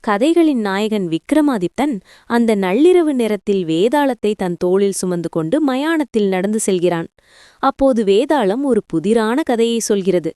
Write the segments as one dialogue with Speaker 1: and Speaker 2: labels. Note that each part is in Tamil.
Speaker 1: கதைகளின் நாயகன் விக்ரமாதித்தன் அந்த நள்ளிரவு நேரத்தில் வேதாளத்தை தன் தோளில் சுமந்து கொண்டு மயானத்தில் நடந்து செல்கிறான். அப்போது வேதாளம் ஒரு புதிரான கதையை சொல்கிறது.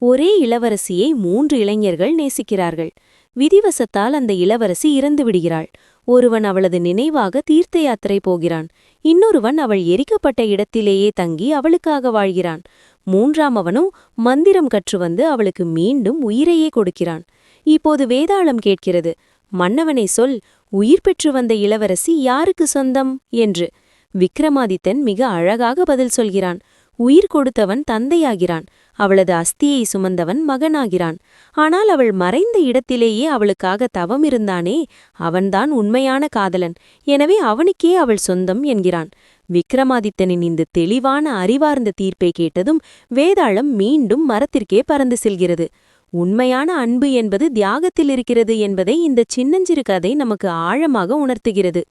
Speaker 1: ஒரே இளவரசியை 3 இளைஞர்கள் நேசிக்கிறார்கள். விதிவசத்தால் அந்த இளவரசி இறந்து விடுகிறாள். ஒருவன் அவளது நினைவாக தீர்த்த யாத்திரை போகிறான். இன்னொருவன் அவள் எரிக்கப்பட்ட இடத்திலேயே தங்கி அவளுக்காக வாழ்கிறான். 3ஆமவனோ மந்திரம் கற்றுவந்து அவளுக்கு மீண்டும் உயிரையே கொடுக்கிறான். இப்போது வேதாளம் கேட்கிறது, மன்னவனே சொல், உயிர் பெற்று வந்த இளவரசி யாருக்கு சொந்தம் என்று. விக்ரமாதித்தன் மிக அழகாக பதில் சொல்கிறான். உயிர் கொடுத்தவன் தந்தையாகிறான், அவளது அஸ்தியை சுமந்தவன் மகனாகிறான். ஆனால் அவள் மறைந்த இடத்திலேயே அவளுக்காக தவம் இருந்தானே, அவன்தான் உண்மையான காதலன். எனவே அவனுக்கே அவள் சொந்தம் என்கிறான். விக்ரமாதித்தனின் இந்த தெளிவான அறிவார்ந்த தீர்ப்பை கேட்டதும் வேதாளம் மீண்டும் மரத்திற்கே பறந்து செல்கிறது. உண்மையான அன்பு என்பது தியாகத்தில் இருக்கிறது என்பதை இந்த சின்னஞ்சிறு கதை நமக்கு ஆழமாக உணர்த்துகிறது.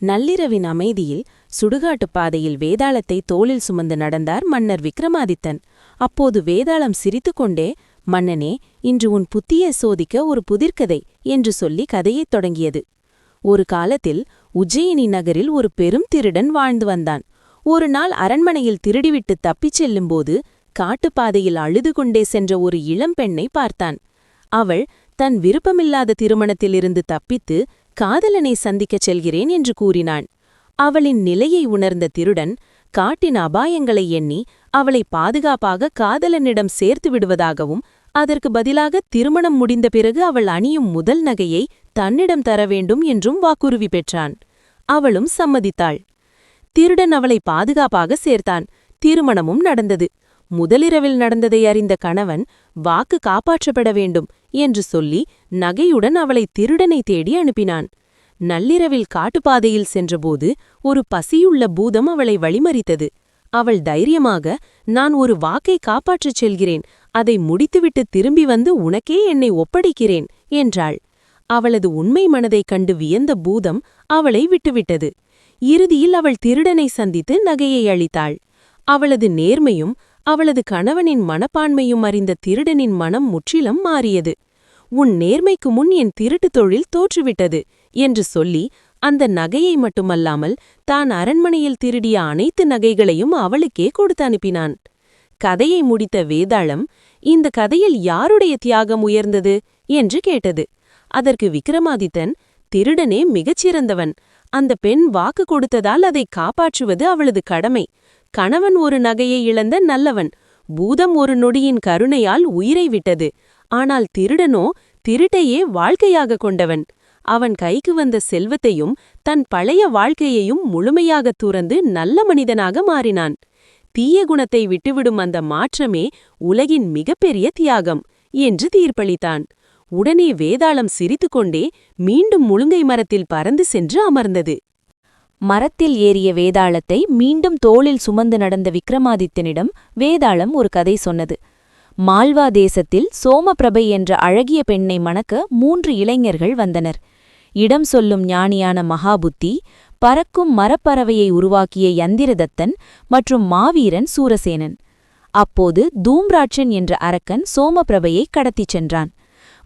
Speaker 1: நள்ளிரவின் அமைதியில் சுடுகாட்டுப் பாதையில் வேதாளத்தை தோளில் சுமந்து நடந்தார் மன்னர் விக்ரமாதித்தன். அப்போது வேதாளம் சிரித்துக்கொண்டே, மன்னனே, இன்று உன் புத்தியை சோதிக்க ஒரு புதிர்கதை என்று சொல்லி கதையைத் தொடங்கியது. ஒரு காலத்தில் உஜ்ஜயினி நகரில் ஒரு பெரும் திருடன் வாழ்ந்து வந்தான். ஒரு நாள் அரண்மனையில் திருடிவிட்டு தப்பிச் செல்லும்போது காட்டுப்பாதையில் அழுது கொண்டே சென்ற ஒரு இளம்பெண்ணை பார்த்தான். அவள் தன் விருப்பமில்லாத திருமணத்திலிருந்து தப்பித்து காதலனை சந்திக்கச் செல்கிறேன் என்று கூறினான். அவளின் நிலையை உணர்ந்த திருடன் காட்டின் அபாயங்களை எண்ணி அவளை பாதுகாப்பாக காதலனிடம் சேர்த்து விடுவதாகவும், அதற்கு பதிலாக திருமணம் முடிந்த பிறகு அவள் அணியும் முதல் நகையை தன்னிடம் தர வேண்டும் என்றும் வாக்குறுதி பெற்றான். அவளும் சம்மதித்தாள். திருடன் அவளை பாதுகாப்பாக சேர்த்தான். திருமணமும் நடந்தது. முதலிரவில் நடந்ததை அறிந்த கணவன் வாக்கு காப்பாற்றப்பட வேண்டும் என்று சொல்லி நகையுடன் அவளை திருடனை தேடி அனுப்பினான். நள்ளிரவில் காட்டுப்பாதையில் சென்றபோது ஒரு பசியுள்ள பூதம் அவளை வழிமறித்தது. அவள் தைரியமாக, நான் ஒரு வாக்கை காப்பாற்றச் செல்கிறேன், அதை முடித்துவிட்டு திரும்பி வந்து உனக்கே என்னை ஒப்படைக்கிறேன் என்றாள். அவளது உண்மை மனதைக் கண்டு வியந்த பூதம் அவளை விட்டுவிட்டது. இறுதியில் அவள் திருடனை சந்தித்து நகையை அளித்தாள். அவளது நேர்மையும் அவளது கணவனின் மனப்பான்மையும் அறிந்த திருடனின் மனம் முற்றிலும் மாறியது. உன் நேர்மைக்கு முன் என் திருட்டுத் தொழில் தோற்றுவிட்டது என்று சொல்லி அந்த நகையை மட்டுமல்லாமல் தான் அரண்மனையில் திருடிய அனைத்து நகைகளையும் அவளுக்கே கொடுத்து அனுப்பினான். கதையை முடித்த வேதாளம், இந்த கதையில் யாருடைய தியாகம் உயர்ந்தது என்று கேட்டது. அதற்கு விக்ரமாதித்தன், திருடனே மிகச்சிறந்தவன். அந்த பெண் வாக்கு கொடுத்ததால் அதை காப்பாற்றுவது அவளது கடமை. கணவன் ஒரு நகையை இழந்த நல்லவன். பூதம் ஒரு நொடியின் கருணையால் உயிரை விட்டது. ஆனால் திருடனோ திருட்டையே வாழ்க்கையாக கொண்டவன். அவன் கைக்கு வந்த செல்வத்தையும் தன் பழைய வாழ்க்கையையும் முழுமையாக துறந்து நல்ல மனிதனாக மாறினான். தீய குணத்தை விட்டுவிடும் அந்த மாற்றமே உலகின் மிகப்பெரிய தியாகம் என்று தீர்ப்பளித்தான். உடனே வேதாளம் சிரித்துக்கொண்டே மீண்டும் முழுங்கை மரத்தில் பறந்து சென்று அமர்ந்தது. மரத்தில் ஏறிய வேதாளத்தை மீண்டும் தோளில் சுமந்து நடந்த விக்ரமாதித்தனிடம் வேதாளம் ஒரு கதை சொன்னது. மால்வா தேசத்தில் சோமபிரபை என்ற அழகிய பெண்ணை மணக்க 3 இளைஞர்கள் வந்தனர். இடம் சொல்லும் ஞானியான மகாபுத்தி, பறக்கும் மரப்பறவையை உருவாக்கிய யந்திரதத்தன் மற்றும் மாவீரன் சூரசேனன். அப்போது தூம்ராட்சன் என்ற அரக்கன் சோமபிரபையை கடத்திச் சென்றான்.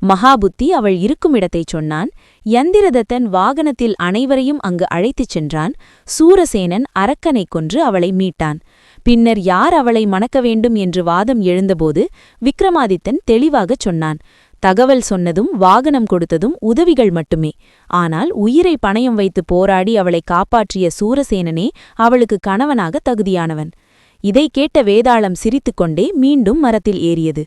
Speaker 1: மகாபுத்தி அவள் இருக்கும் இடத்தைச் சொன்னான். யந்திரதத்தன் வாகனத்தில் அனைவரையும் அங்கு அழைத்துச் சென்றான். சூரசேனன் அரக்கனைக் கொன்று அவளை மீட்டான். பின்னர் யார் அவளை மணக்க வேண்டும் என்று வாதம் எழுந்தபோது விக்ரமாதித்தன் தெளிவாகச் சொன்னான். தகவல் சொன்னதும் வாகனம் கொடுத்ததும் உதவிகள் மட்டுமே. ஆனால் உயிரை பணயம் வைத்து போராடி அவளை காப்பாற்றிய சூரசேனனே அவளுக்கு கணவனாக தகுதியானவன். இதை கேட்ட வேதாளம் சிரித்துக்கொண்டே மீண்டும் மரத்தில் ஏறியது.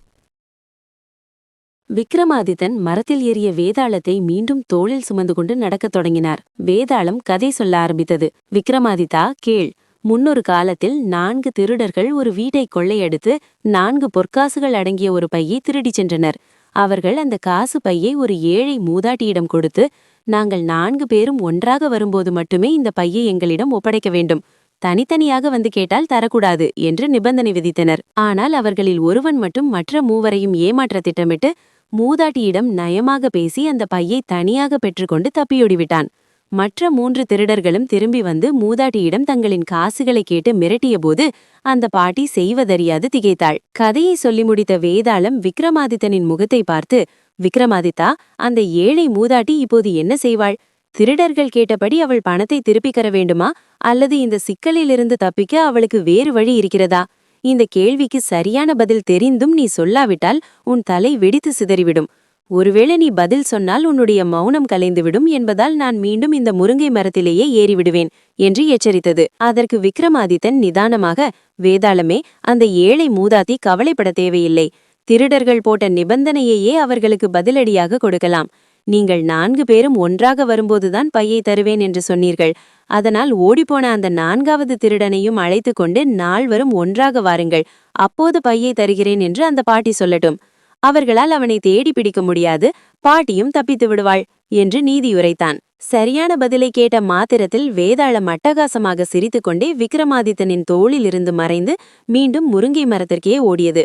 Speaker 1: விக்ரமாதித்தன் மரத்தில் ஏறிய வேதாளத்தை மீண்டும் தோளில் சுமந்து கொண்டு நடக்கத் தொடங்கினார். வேதாளம் கதை சொல்ல ஆரம்பித்தது. விக்ரமாதித்தா, கேள். முன்னொரு காலத்தில் 4 திருடர்கள் ஒரு வீட்டை கொள்ளையடித்து 4 பொற்காசுகள் அடங்கிய ஒரு பையை திருடிச் சென்றனர். அவர்கள் அந்த காசு பையை ஒரு ஏழை மூதாட்டியிடம் கொடுத்து, நாங்கள் 4 பேரும் ஒன்றாக வரும்போது மட்டுமே இந்த பையை எங்களிடம் ஒப்படைக்க வேண்டும், தனித்தனியாக வந்து கேட்டால் தரக்கூடாது என்று நிபந்தனை விதித்தனர். ஆனால் அவர்களில் ஒருவன் மட்டும் மற்ற 3வரையும் ஏமாற்ற திட்டமிட்டு மூதாட்டியிடம் நயமாக பேசி அந்த பையை தனியாக பெற்றுக்கொண்டு தப்பியோடிவிட்டான். மற்ற 3 திருடர்களும் திரும்பி வந்து மூதாட்டியிடம் தங்களின் காசுகளை கேட்டு மிரட்டியபோது அந்த பாட்டி செய்வதறியாது திகைத்தாள். கதையை சொல்லி முடித்த வேதாளம் விக்ரமாதித்தனின் முகத்தை பார்த்து, விக்ரமாதித்தா, அந்த ஏழை மூதாட்டி இப்போது என்ன செய்வாள்? திருடர்கள் கேட்டபடி அவள் பணத்தை திருப்பிக்கர வேண்டுமா, அல்லது இந்த சிக்கலிலிருந்து தப்பிக்க அவளுக்கு வேறு வழி இருக்கிறதா? இந்த கேள்விக்கு சரியான பதில் தெரிந்தும் நீ சொல்லாவிட்டால் உன் தலை வெடித்து சிதறிவிடும். ஒருவேளை நீ பதில் சொன்னால் உன்னுடைய மௌனம் கலைந்துவிடும் என்பதால் நான் மீண்டும் இந்த முருங்கை மரத்திலேயே ஏறிவிடுவேன் என்று எச்சரித்தது. அதற்கு விக்ரமாதித்தன் நிதானமாக, வேதாளமே, அந்த ஏழை மூதாத்தி கவலைப்பட தேவையில்லை. திருடர்கள் போட்ட நிபந்தனையையே அவர்களுக்கு பதிலடியாக கொடுக்கலாம். நீங்கள் 4 பேரும் ஒன்றாக வரும்போதுதான் பையை தருவேன் என்று சொன்னீர்கள். அதனால் ஓடிப்போன அந்த 4வது திருடனையும் அழைத்து கொண்டு நால்வரும் ஒன்றாக வாருங்கள். அப்போது பையை தருகிறேன் என்று அந்த பாட்டி சொல்லட்டும். அவர்களால் அவனை தேடி பிடிக்க முடியாது, பாட்டியும் தப்பித்து விடுவாள் என்று நீதியுரைத்தான். சரியான பதிலை கேட்ட மாத்திரத்தில் வேதாளம் அட்டகாசமாக சிரித்துக்கொண்டே விக்ரமாதித்தனின் தோளிலிருந்து மறைந்து மீண்டும் முருங்கை மரத்திற்கே ஓடியது.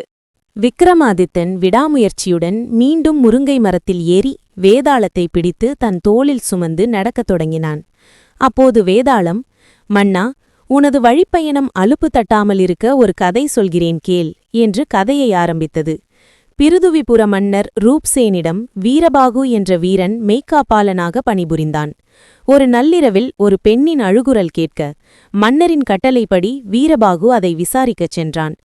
Speaker 1: விக்ரமாதித்தன் விடாமுயற்சியுடன் மீண்டும் முருங்கை மரத்தில் ஏறி வேதாளத்தை பிடித்து தன் தோளில் சுமந்து நடக்கத் தொடங்கினான். அப்போது வேதாளம், மன்னா, உனது வழிப்பயணம் அலுப்பு தட்டாமல் இருக்க ஒரு கதை சொல்கிறேன் கேள் என்று கதையை ஆரம்பித்தது. பிருதுவிபுர மன்னர் ரூப்சேனிடம் வீரபாகு என்ற வீரன் மெய்க்காப்பாளனாக பணிபுரிந்தான். ஒரு நள்ளிரவில் ஒரு பெண்ணின் அழுகுரல் கேட்க மன்னரின் கட்டளைப்படி வீரபாகு அதை விசாரிக்கச் சென்றான்.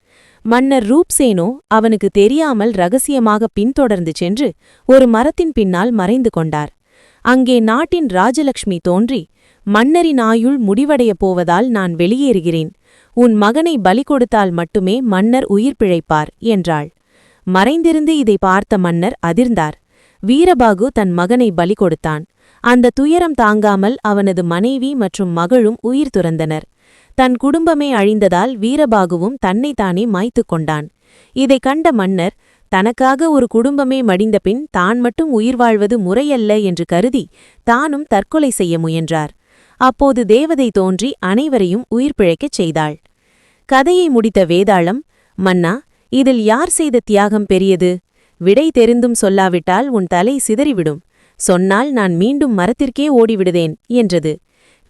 Speaker 1: மன்னர் ரூப்சேனோ அவனுக்கு தெரியாமல் ரகசியமாக பின்தொடர்ந்து சென்று ஒரு மரத்தின் பின்னால் மறைந்து கொண்டார். அங்கே நாட்டின் ராஜலக்ஷ்மி தோன்றி, மன்னரின் ஆயுள் முடிவடையப் போவதால் நான் வெளியேறுகிறேன். உன் மகனை பலி கொடுத்தால் மட்டுமே மன்னர் உயிர் பிழைப்பார் என்றாள். மறைந்திருந்து இதை பார்த்த மன்னர் அதிர்ந்தார். வீரபாகு தன் மகனை பலி கொடுத்தான். அந்த துயரம் தாங்காமல் அவனது மனைவி மற்றும் மகளும் உயிர் துறந்தனர். தன் குடும்பமே அழிந்ததால் வீரபாகுவும் தன்னைத்தானே மாய்த்து கொண்டான். இதைக் கண்ட மன்னர் தனக்காக ஒரு குடும்பமே மடிந்தபின் தான் மட்டும் உயிர் வாழ்வது முறையல்ல என்று கருதி தானும் தற்கொலை செய்ய முயன்றார். அப்போது தேவதை தோன்றி அனைவரையும் உயிர் பிழைக்கச் செய்தாள். கதையை முடித்த வேதாளம், மன்னா, இதில் யார் செய்த தியாகம் பெரியது? விடை தெரிந்தும் சொல்லாவிட்டால் உன் தலை சிதறிவிடும். சொன்னால் நான் மீண்டும் மரத்திற்கே ஓடிவிடுதேன் என்றது.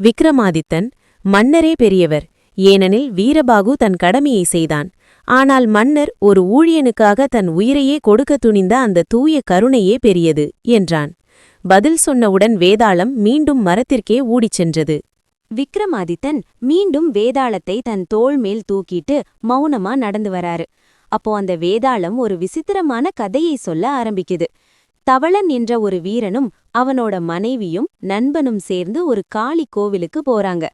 Speaker 1: விக்ரமாதித்தன், மன்னரே பெரியவர். ஏனெனில் வீரபாகு தன் கடமையை செய்தான். ஆனால் மன்னர் ஒரு ஊழியனுக்காக தன் உயிரையே கொடுக்க துணிந்த அந்த தூய கருணையே பெரியது என்றான். பதில் சொன்னவுடன் வேதாளம் மீண்டும் மரத்திற்கே ஓடிச் சென்றது. விக்ரமாதித்தன் மீண்டும் வேதாளத்தை தன் தோள் மேல் தூக்கிட்டு மௌனமா நடந்து வராரு. அப்போ அந்த வேதாளம் ஒரு விசித்திரமான கதையை சொல்ல ஆரம்பிக்குது. தவளன் என்ற ஒரு வீரனும் அவனோட மனைவியும் நண்பனும் சேர்ந்து ஒரு காளி கோவிலுக்கு போறாங்க.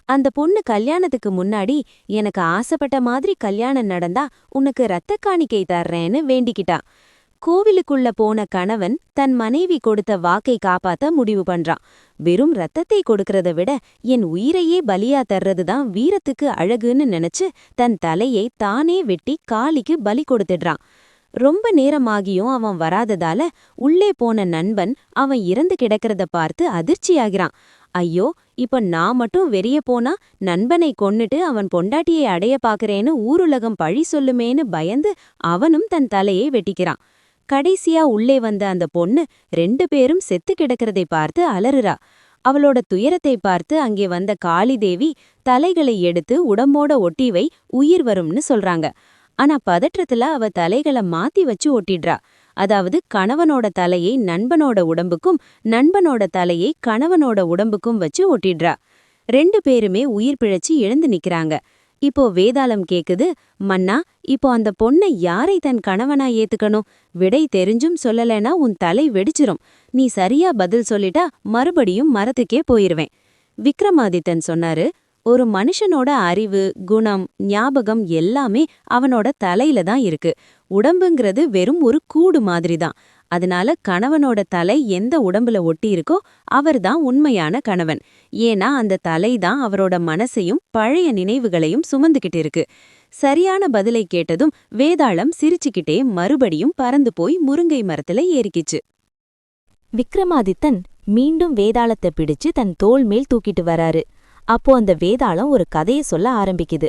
Speaker 1: அந்த பொண்ணு கல்யாணத்துக்கு முன்னாடி, எனக்கு ஆசைப்பட்ட மாதிரி கல்யாணம் நடந்தா உனக்கு இரத்த காணிக்கை தர்றேன்னு வேண்டிக்கிட்டா. கோவிலுக்குள்ள போன கணவன் தன் மனைவி கொடுத்த வாக்கை காப்பாத்த முடிவு பண்றான். வெறும் ரத்தத்தை கொடுக்கறத விட என் உயிரையே பலியா தர்றதுதான் வீரத்துக்கு அழகுன்னு நினைச்சு தன் தலையை தானே வெட்டி காளிக்கு பலி கொடுத்துடுறான். ரொம்ப நேரமாகியும் அவன் வராததால உள்ளே போன நண்பன் அவன் இறந்து கிடக்கிறத பார்த்து அதிர்ச்சியாகிறான். ஐயோ, இப்ப நான் மட்டும் வெறிய போனா நண்பனை கொன்னுட்டு அவன் பொண்டாட்டியை அடைய பாக்குறேன்னு ஊருலகம் பழி சொல்லுமேன்னு பயந்து அவனும் தன் தலையை வெட்டிக்கிறான். கடைசியா உள்ளே வந்த அந்த பொண்ணு 2 பேரும் செத்து கிடக்கிறதை பார்த்து அலறுறா. அவளோட துயரத்தை பார்த்து அங்கே வந்த காளிதேவி தலைகளை எடுத்து உடம்போட ஒட்டிவை, உயிர் வரும்னு சொல்றாங்க. ஆனா பதற்றத்துல அவ தலைகளை மாத்தி வச்சு ஒட்டிடுறா. அதாவது கணவனோட தலையை நண்பனோட உடம்புக்கும் நண்பனோட தலையை கணவனோட உடம்புக்கும் வச்சு ஒட்டிடுறா. 2 பேருமே உயிர் பிழைச்சு எழுந்து நிக்கிறாங்க. இப்போ வேதாளம் கேக்குது, மன்னா, இப்போ அந்த பொண்ணை யாரை தன் கணவனா ஏத்துக்கணும்? விடை தெரிஞ்சும் சொல்லலைனா உன் தலை வெடிச்சிரும். நீ சரியா பதில் சொல்லிட்டா மறுபடியும் மரத்துக்கே போயிருவேன். விக்ரமாதித்தன் சொன்னாரு, ஒரு மனுஷனோட அறிவு, குணம், ஞாபகம் எல்லாமே அவனோட தலையில தான் இருக்கு. உடம்புங்கிறது வெறும் ஒரு கூடு மாதிரிதான். அதனால கணவனோட தலை எந்த உடம்புல ஒட்டி இருக்கோ அவர்தான் உண்மையான கணவன். ஏன்னா அந்த தலை தான் அவரோட மனசையும் பழைய நினைவுகளையும் சுமந்துகிட்டு இருக்கு. சரியான பதிலை கேட்டதும் வேதாளம் சிரிச்சுக்கிட்டே மறுபடியும் பறந்து போய் முருங்கை மரத்துல ஏறிக்கிச்சு. விக்ரமாதித்தன் மீண்டும் வேதாளத்தை பிடிச்சு தன் தோள் மேல் தூக்கிட்டு வராரு. அப்போ அந்த வேதாளம் ஒரு கதையை சொல்ல ஆரம்பிக்குது.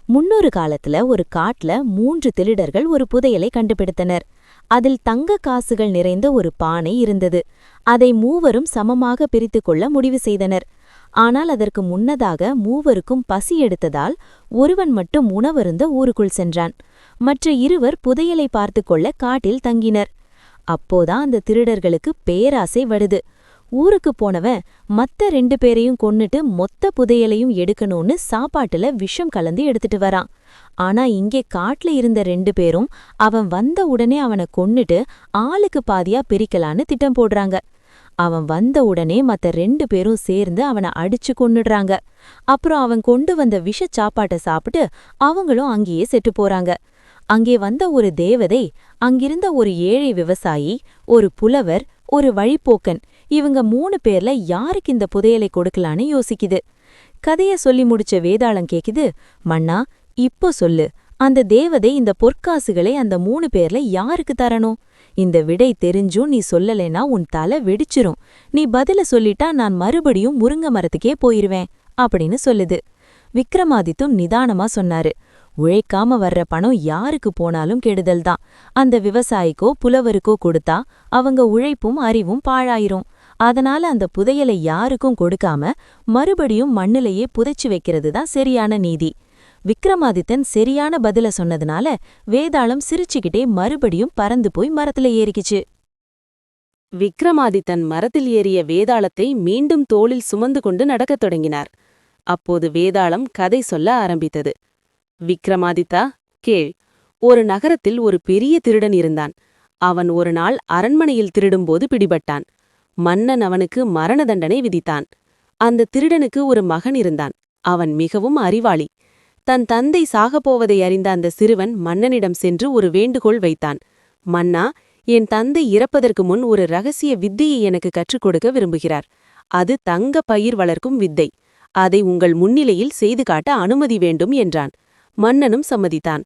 Speaker 1: முன்னொரு காலத்துல ஒரு காட்டுல 3 திருடர்கள் ஒரு புதையலை கண்டுபிடித்தனர். அதில் தங்க காசுகள் நிறைந்த ஒரு பானை இருந்தது. அதை மூவரும் சமமாக பிரித்து கொள்ள முடிவு செய்தனர். ஆனால் அதற்கு முன்னதாக மூவருக்கும் பசி எடுத்ததால் ஒருவன் மட்டும் உணவருந்த ஊருக்குள் சென்றான். மற்ற இருவர் புதையலை பார்த்து கொள்ள காட்டில் தங்கினர். அப்போதான் அந்த திருடர்களுக்கு பேராசை வருது. ஊருக்கு போனவன் மத்த 2 பேரையும் கொன்னுட்டு மொத்த புதையலையும் எடுக்கணும்னு சாப்பாட்டுல விஷம் கலந்து எடுத்துட்டு வரான். ஆனா இங்கே காட்டுல இருந்த 2 பேரும் அவன் வந்த உடனே அவனை கொன்னுட்டு ஆளுக்கு பாதியா பிரிக்கலான்னு திட்டம் போடுறாங்க. அவன் வந்த உடனே மத்த 2 பேரும் சேர்ந்து அவனை அடிச்சு கொன்னுடுறாங்க. அப்புறம் அவன் கொண்டு வந்த விஷ சாப்பாட்டை சாப்பிட்டு அவங்களும் அங்கேயே செத்து போறாங்க. அங்கே வந்த ஒரு தேவதை அங்கிருந்த ஒரு ஏழை விவசாயி, ஒரு புலவர், ஒரு வழிப்போக்கன், இவங்க 3 பேர்ல யாருக்கு இந்த புதையலை கொடுக்கலான்னு யோசிக்குது. கதைய சொல்லி முடிச்ச வேதாளம் கேக்குது, மன்னா இப்போ சொல்லு, அந்த தேவதை இந்த பொற்காசுகளை அந்த 3 பேர்ல யாருக்கு தரணும்? இந்த விடை தெரிஞ்சும் நீ சொல்லலைன்னா உன் தலை வெடிச்சிரும். நீ பதில சொல்லிட்டா நான் மறுபடியும் முருங்க மரத்துக்கே போயிருவேன் அப்படின்னு சொல்லுது. விக்ரமாதித்தும் நிதானமா சொன்னாரு, உழைக்காம வர்ற பணம் யாருக்கு போனாலும் கெடுதல்தான். அந்த விவசாயிக்கோ புலவருக்கோ கொடுத்தா அவங்க உழைப்பும் அறிவும் பாழாயிரும். அதனால அந்த புதையலை யாருக்கும் கொடுக்காம மறுபடியும் மண்ணிலேயே புதைச்சு வைக்கிறது தான் சரியான நீதி. விக்ரமாதித்தன் சரியான பதில சொன்னதுனால வேதாளம் சிரிச்சுக்கிட்டே மறுபடியும் பறந்து போய் மரத்துல ஏறிக்கிச்சு. விக்ரமாதித்தன் மரத்தில் ஏறிய வேதாளத்தை மீண்டும் தோளில் சுமந்து கொண்டு நடக்கத் தொடங்கினார். அப்போது வேதாளம் கதை சொல்ல ஆரம்பித்தது. விக்ரமாதித்தா, கேள். ஒரு நகரத்தில் ஒரு பெரிய திருடன் இருந்தான். அவன் ஒரு நாள் அரண்மனையில் திருடும்போது பிடிபட்டான். மன்னன் அவனுக்கு மரண தண்டனை விதித்தான். அந்த திருடனுக்கு ஒரு மகன் இருந்தான். அவன் மிகவும் அறிவாளி. தன் தந்தை சாகப்போவதை அறிந்த அந்த சிறுவன் மன்னனிடம் சென்று ஒரு வேண்டுகோள் வைத்தான். மன்னா, என் தந்தை இறப்பதற்கு முன் ஒரு ரகசிய வித்தையை எனக்கு கற்றுக் கொடுக்க விரும்புகிறார். அது தங்க பயிர் வளர்க்கும் வித்தை. அதை உங்கள் முன்னிலையில் செய்து காட்ட அனுமதி வேண்டும் என்றான். மன்னனும் சம்மதித்தான்.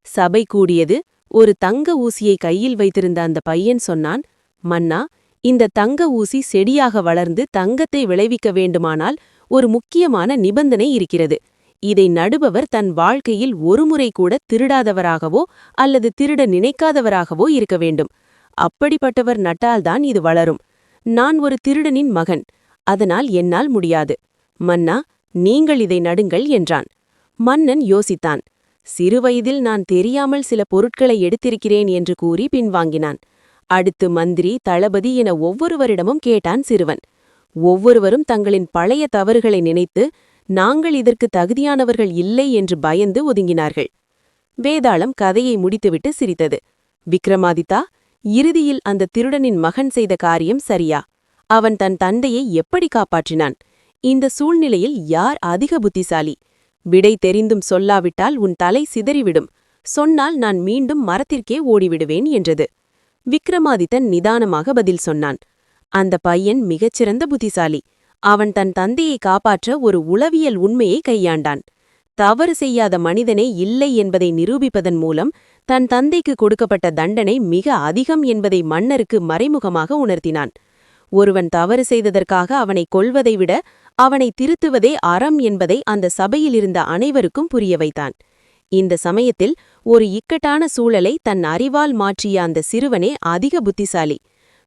Speaker 1: சபை கூடியது. ஒரு தங்க ஊசியை கையில் வைத்திருந்த அந்த பையன் சொன்னான், மன்னா, இந்த தங்க ஊசி செடியாக வளர்ந்து தங்கத்தை விளைவிக்க வேண்டுமானால் ஒரு முக்கியமான நிபந்தனை இருக்கிறது. இதை நடுபவர் தன் வாழ்க்கையில் ஒருமுறை கூட திருடாதவராகவோ அல்லது திருட நினைக்காதவராகவோ இருக்க வேண்டும். அப்படிப்பட்டவர் நட்டால்தான் இது வளரும். நான் ஒரு திருடனின் மகன். அதனால் என்னால் முடியாது. மன்னா, நீங்கள் இதை நடுங்கள் என்றான். மன்னன் யோசித்தான். சிறுவயதில் நான் தெரியாமல் சில பொருட்களை எடுத்திருக்கிறேன் என்று கூறி பின்வாங்கினான். அடுத்து மந்திரி, தளபதி என ஒவ்வொருவரிடமும் கேட்டான் சிறுவன். ஒவ்வொருவரும் தங்களின் பழைய தவறுகளை நினைத்து நாங்கள் இதற்கு தகுதியானவர்கள் இல்லை என்று பயந்து ஒதுங்கினார்கள். வேதாளம் கதையை முடித்துவிட்டு சிரித்தது. விக்ரமாதித்தா, இறுதியில் அந்த திருடனின் மகன் செய்த காரியம் சரியா? அவன் தன் தந்தையை எப்படி காப்பாற்றினான்? இந்த சூழ்நிலையில் யார் அதிக புத்திசாலி? விடை தெரிந்தும் சொல்லாவிட்டால் உன் தலை சிதறிவிடும். சொன்னால் நான் மீண்டும் மரத்திற்கே ஓடிவிடுவேன் என்றது. விக்ரமாதித்தன் நிதானமாக பதில் சொன்னான். அந்த பையன் மிகச்சிறந்த புத்திசாலி. அவன் தன் தந்தையை காப்பாற்ற ஒரு உளவியல் உண்மையை கையாண்டான். தவறு செய்யாத மனிதனே இல்லை என்பதை நிரூபிப்பதன் மூலம் தன் தந்தைக்கு கொடுக்கப்பட்ட தண்டனை மிக அதிகம் என்பதை மன்னருக்கு மறைமுகமாக உணர்த்தினான். ஒருவன் தவறு செய்ததற்காக அவனை கொல்வதை விட அவனை திருத்துவதே அறம் என்பதை அந்த சபையிலிருந்த அனைவருக்கும் புரிய வைத்தான். இந்த சமயத்தில் ஒரு இக்கட்டான சூழலை தன் அறிவால் மாற்றிய அந்த சிறுவனே அதிக புத்திசாலி.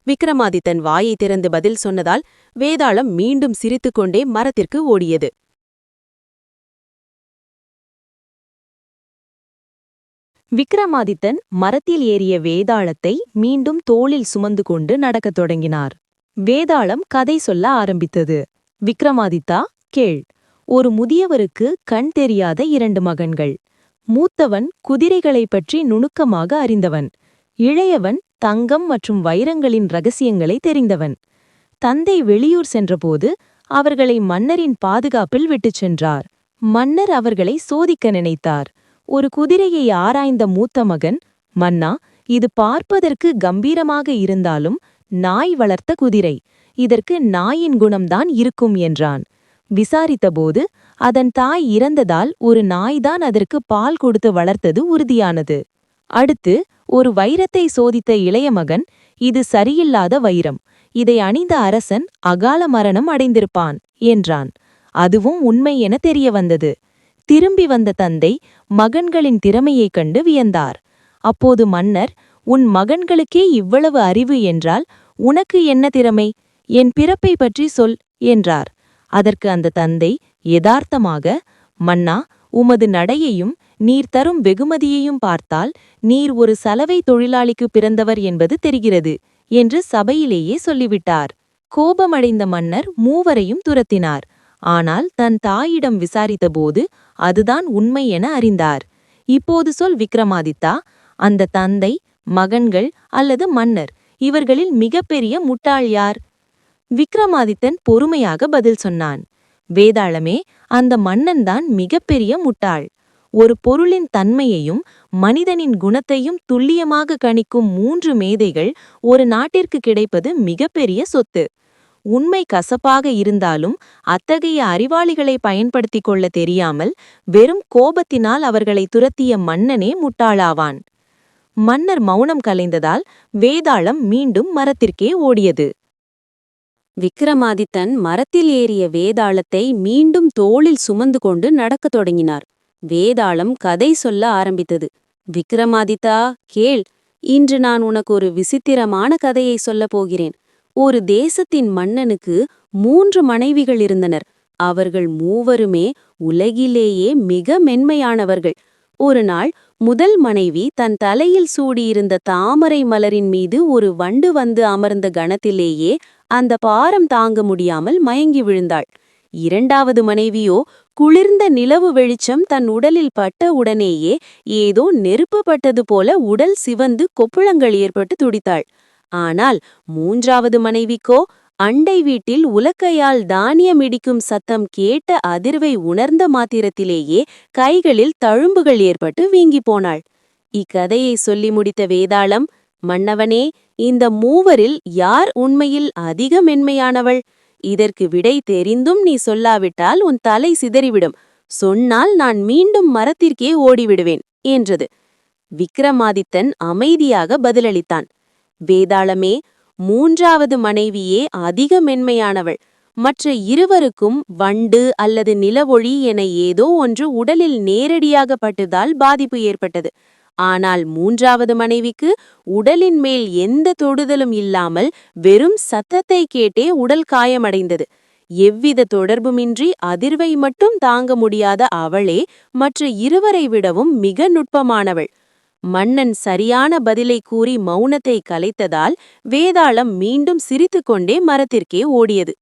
Speaker 1: விக்ரமாதித்தன் வாயை திறந்து பதில் சொன்னதால் வேதாளம் மீண்டும் சிரித்துக்கொண்டே மரத்திற்கு ஓடியது. விக்ரமாதித்தன் மரத்தில் ஏறிய வேதாளத்தை மீண்டும் தோளில் சுமந்து கொண்டு நடக்கத் தொடங்கினார். வேதாளம் கதை சொல்ல ஆரம்பித்தது. விக்ரமாதித்தா, கேள். ஒரு முதியவருக்கு கண் தெரியாத 2 மகன்கள். மூத்தவன் குதிரைகளைப் பற்றி நுணுக்கமாக அறிந்தவன். இளையவன் தங்கம் மற்றும் வைரங்களின் ரகசியங்களை தெரிந்தவன். தந்தை வெளியூர் சென்றபோது அவர்களை மன்னரின் பாதுகாப்பில் விட்டுச் சென்றார். மன்னர் அவர்களை சோதிக்க நினைத்தார். ஒரு குதிரையை ஆராய்ந்த மூத்த மகன், மன்னா, இது பார்ப்பதற்கு கம்பீரமாக இருந்தாலும் நாய் வளர்த்த குதிரை. இதற்கு நாயின் குணம்தான் இருக்கும் என்றான். விசாரித்தபோது அதன் தாய் இறந்ததால் ஒரு நாய்தான் அதற்கு பால் கொடுத்து வளர்த்தது உறுதியானது. அடுத்து ஒரு வைரத்தை சோதித்த இளைய மகன், இது சரியில்லாத வைரம். இதை அணிந்த அரசன் அகால மரணம் அடைந்திருப்பான் என்றான். அதுவும் உண்மை என தெரிய வந்தது. திரும்பி வந்த தந்தை மகன்களின் திறமையைக் கண்டு வியந்தார். அப்போது மன்னர், உன் மகன்களுக்கே இவ்வளவு அறிவு என்றால் உனக்கு என்ன திறமை? என் பிறப்பை பற்றி சொல் என்றார். அதற்கு அந்த தந்தை யதார்த்தமாக, மன்னா, உமது நடையையும்
Speaker 2: நீர் தரும் வெகுமதியையும் பார்த்தால் நீர் ஒரு சலவை தொழிலாளிக்கு பிறந்தவர் என்பது தெரிகிறது என்று சபையிலேயே சொல்லிவிட்டார். கோபமடைந்த மன்னர் மூவரையும் துரத்தினார். ஆனால் தன் தாயிடம் விசாரித்தபோது அதுதான் உண்மை என அறிந்தார். இப்போது சொல் விக்ரமாதித்தா, அந்த தந்தை, மகன்கள் அல்லது மன்னர் இவர்களில் மிகப்பெரிய முட்டாள் யார்? விக்ரமாதித்தன் பொறுமையாக பதில் சொன்னான். வேதாளமே, அந்த மன்னன்தான் மிகப்பெரிய முட்டாள். ஒரு பொருளின் தன்மையையும் மனிதனின் குணத்தையும் துல்லியமாக கணிக்கும் 3 மேதைகள் ஒரு நாட்டிற்கு கிடைப்பது மிகப்பெரிய சொத்து. உண்மை கசப்பாக இருந்தாலும் அத்தகைய அறிவாளிகளை பயன்படுத்திக் கொள்ள தெரியாமல் வெறும் கோபத்தினால் அவர்களை துரத்திய மன்னனே முட்டாளாவான். மன்னர் மௌனம் கலைந்ததால் வேதாளம் மீண்டும் மரத்திற்கே ஓடியது.
Speaker 1: விக்ரமாதித்தன் மரத்தில் ஏறிய வேதாளத்தை மீண்டும் தோளில் சுமந்து கொண்டு நடக்கத் தொடங்கினார். வேதாளம் கதை சொல்ல ஆரம்பித்தது. விக்ரமாதித்தா, கேள். இன்று நான் உனக்கு ஒரு விசித்திரமான கதையை சொல்லப் போகிறேன். ஒரு தேசத்தின் மன்னனுக்கு 3 மனைவிகள் இருந்தனர். அவர்கள் மூவருமே உலகிலேயே மிக மென்மையானவர்கள். ஒரு நாள் முதல் மனைவி தன் தலையில் சூடியிருந்த தாமரை மலரின் மீது ஒரு வண்டு வந்து அமர்ந்த கணத்திலேயே அந்த பாரம் தாங்க முடியாமல் மயங்கி விழுந்தாள். 2வது மனைவியோ குளிர்ந்த நிலவு வெளிச்சம் தன் உடலில் பட்ட உடனேயே ஏதோ நெருப்பு பட்டது போல உடல் சிவந்து கொப்புளங்கள் ஏற்பட்டு துடித்தாள். ஆனால் 3வது மனைவிக்கோ அண்டை வீட்டில் உலக்கையால் தானியம் இடிக்கும் சத்தம் கேட்ட அதிர்வை உணர்ந்த மாத்திரத்திலேயே கைகளில் தழும்புகள் ஏற்பட்டு வீங்கி போனாள். இக்கதையை சொல்லி முடித்த வேதாளம், மன்னவனே, இந்த மூவரில் யார் உண்மையில் அதிக மென்மையானவள்? இதற்கு விடை தெரிந்தும் நீ சொல்லாவிட்டால் உன் தலை சிதறிவிடும். சொன்னால் நான் மீண்டும் மரத்திற்கே ஓடிவிடுவேன் என்றது. விக்ரமாதித்தன் அமைதியாக பதிலளித்தான். வேதாளமே, 3வது மனைவியே அதிக மென்மையானவள். மற்ற இருவருக்கும் வண்டு அல்லது நிலவொளி என ஏதோ ஒன்று உடலில் நேரடியாக பட்டதால் பாதிப்பு ஏற்பட்டது. ஆனால் 3வது மனைவிக்கு உடலின் மேல் எந்த தொடுதலும் இல்லாமல் வெறும் சத்தத்தை கேட்டே உடல் காயமடைந்தது. எவ்வித தொடர்புமின்றி அதிர்வை மட்டும் தாங்க முடியாத அவளே மற்ற இருவரை விடவும் மிக நுட்பமானவள். மன்னன் சரியான பதிலை கூறி மௌனத்தை கலைத்ததால் வேதாளம் மீண்டும் சிரித்துக்கொண்டே மரத்திற்கே ஓடியது.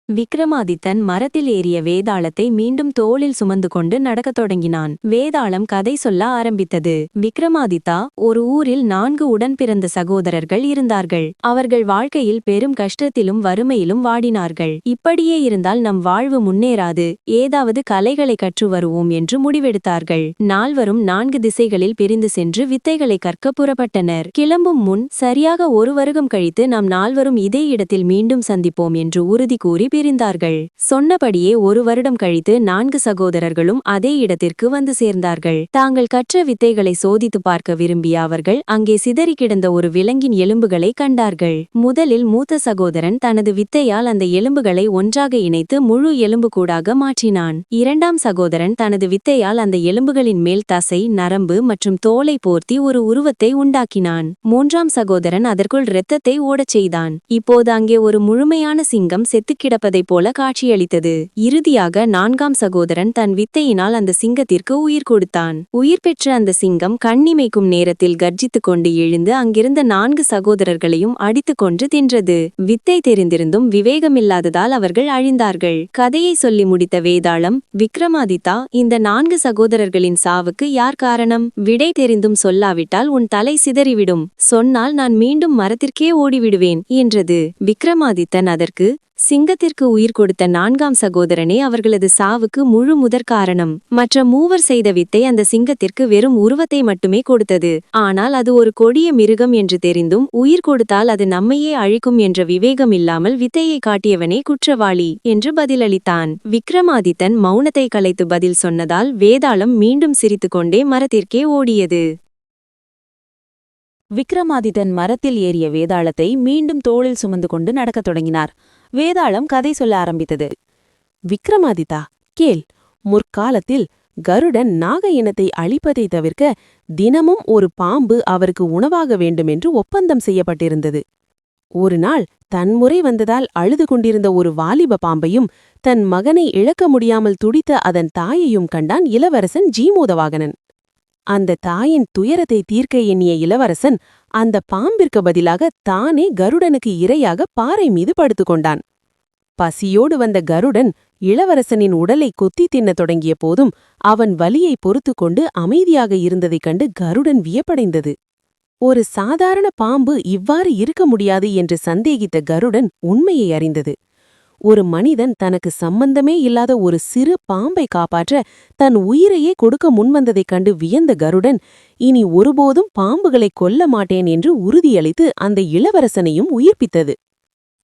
Speaker 2: விக்ரமாதித்தன் மரத்தில் ஏறிய வேதாளத்தை மீண்டும் தோளில் சுமந்து கொண்டு நடக்கத் தொடங்கினான். வேதாளம் கதை சொல்ல ஆரம்பித்தது. விக்ரமாதித்தா, ஒரு ஊரில் 4 உடன் பிறந்த சகோதரர்கள் இருந்தார்கள். அவர்கள் வாழ்க்கையில் பெரும் கஷ்டத்திலும் வறுமையிலும் வாடினார்கள். இப்படியே இருந்தால் நம் வாழ்வு முன்னேறாது, ஏதாவது கலைகளை கற்று வருவோம் என்று முடிவெடுத்தார்கள். நால்வரும் 4 திசைகளில் பிரிந்து சென்று வித்தைகளை கற்க புறப்பட்டனர். கிளம்பும் முன் சரியாக 1 வருடம் கழித்து நாம் 4வரும் இதே இடத்தில் மீண்டும் சந்திப்போம் என்று உறுதி கூறி பிரிந்தார்கள். சொன்னபடியே 1 வருடம் கழித்து 4 சகோதரர்களும் அதே இடத்திற்கு வந்து சேர்ந்தார்கள். தாங்கள் கற்ற வித்தைகளை சோதித்து பார்க்க விரும்பிய அவர்கள் அங்கே சிதறி கிடந்த ஒரு விலங்கின் எலும்புகளை கண்டார்கள். முதலில் மூத்த சகோதரன் தனது வித்தையால் அந்த எலும்புகளை ஒன்றாக இணைத்து முழு எலும்புக்கூடாக மாற்றினான். 2ஆம் சகோதரன் தனது வித்தையால் அந்த எலும்புகளின் மேல் தசை, நரம்பு மற்றும் தோலை போர்த்தி ஒரு உருவத்தை உண்டாக்கினான். 3ஆம் சகோதரன் அதற்குள் இரத்தத்தை ஓடச் செய்தான். இப்போது அங்கே ஒரு முழுமையான சிங்கம் செத்துக் கிடப்பதைப் போல காட்சியளித்தது. இறுதியாக 4ஆம் சகோதரன் தன் வித்தையினால் அந்த சிங்கத்திற்கு உயிர் கொடுத்தான். உயிர் பெற்ற அந்த சிங்கம் கண்ணிமைக்கும் நேரத்தில் கர்ஜித்துக் கொண்டு எழுந்து அங்கிருந்த 4 சகோதரர்களையும் அடித்துக் கொன்று தின்றது. வித்தை தெரிந்திருந்தும் விவேகமில்லாததால் அவர்கள் அழிந்தார்கள். கதையை சொல்லி முடித்த வேதாளம், விக்ரமாதித்தா, இந்த 4 சகோதரர்களின் சாவுக்கு யார் காரணம்? விடை தெரிந்தும் சொல்லாவிட்டால் உன் தலை சிதறிவிடும். சொன்னால் நான் மீண்டும் மரத்திற்கே ஓடிவிடுவேன் என்றது. விக்ரமாதித்தன் அதற்கு, சிங்கத்திற்கு உயிர் கொடுத்த 4ஆம் சகோதரனே அவர்களது சாவுக்கு முழு முதற் காரணம். மற்ற 3 செய்த வித்தை அந்த சிங்கத்திற்கு வெறும் உருவத்தை மட்டுமே கொடுத்தது. ஆனால் அது ஒரு கொடிய மிருகம் என்று தெரிந்தும் உயிர் கொடுத்தால் அது நம்மையே அழிக்கும் என்ற விவேகம் இல்லாமல் வித்தையை காட்டியவனே குற்றவாளி என்று பதிலளித்தான். விக்ரமாதித்தன் மௌனத்தை கலைத்து பதில் சொன்னதால் வேதாளம் மீண்டும் சிரித்துக்கொண்டே மரத்திற்கே ஓடியது.
Speaker 1: விக்ரமாதித்தன் மரத்தில் ஏறிய வேதாளத்தை மீண்டும் தோளில் சுமந்து கொண்டு நடக்கத் தொடங்கினார். வேதாளம் கதை சொல்ல ஆரம்பித்தது. விக்ரமாதித்தா, கேள். முற்காலத்தில் கருடன் நாக இனத்தை அழிப்பதை தவிர்க்க தினமும் ஒரு பாம்பு அவருக்கு உணவாக வேண்டுமென்று ஒப்பந்தம் செய்யப்பட்டிருந்தது. ஒரு நாள் தன்முறை வந்ததால் அழுது கொண்டிருந்த ஒரு வாலிப பாம்பையும் தன் மகனை இழக்க முடியாமல் துடித்த அதன் தாயையும் கண்டான் இளவரசன் ஜீமோதவாகனன்.
Speaker 3: அந்த தாயின் துயரத்தை தீர்க்க எண்ணிய இளவரசன் அந்த பாம்பிற்கு பதிலாக தானே கருடனுக்கு இரையாக பாறை மீது படுத்துக்கொண்டான். பசியோடு வந்த கருடன் இளவரசனின் உடலை கொத்தி தின்னத் தொடங்கிய போதும் அவன் வலியை பொறுத்து கொண்டு அமைதியாக இருந்ததைக் கண்டு கருடன் வியப்படைந்தது. ஒரு சாதாரண பாம்பு இவ்வாறு இருக்க முடியாது என்று சந்தேகித்த கருடன் உண்மையை அறிந்தது. ஒரு மனிதன் தனக்கு சம்பந்தமே இல்லாத ஒரு சிறு பாம்பை காப்பாற்ற தன் உயிரையே கொடுக்க முன்வந்ததைக் கண்டு வியந்த கருடன் இனி ஒருபோதும் பாம்புகளை கொல்ல மாட்டேன் என்று உறுதியளித்து அந்த இளவரசனையும் உயிர்ப்பித்தது.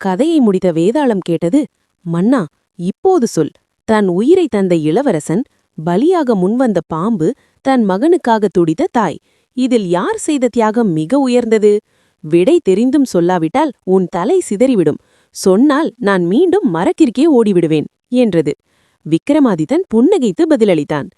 Speaker 3: கதையை முடித்த வேதாளம் கேட்டது, மன்னா, இப்போது சொல். தன் உயிரை தந்த இளவரசன், பலியாக முன்வந்த பாம்பு, தன் மகனுக்காக துடித்த தாய், இதில் யார் செய்த தியாகம் மிக உயர்ந்தது? விடை தெரிந்தும் சொல்லாவிட்டால் உன் தலை சிதறிவிடும். சொன்னால் நான் மீண்டும் மரத்திற்கே ஓடிவிடுவேன் என்றது. விக்ரமாதித்தன் புன்னகைத்து பதிலளித்தான்.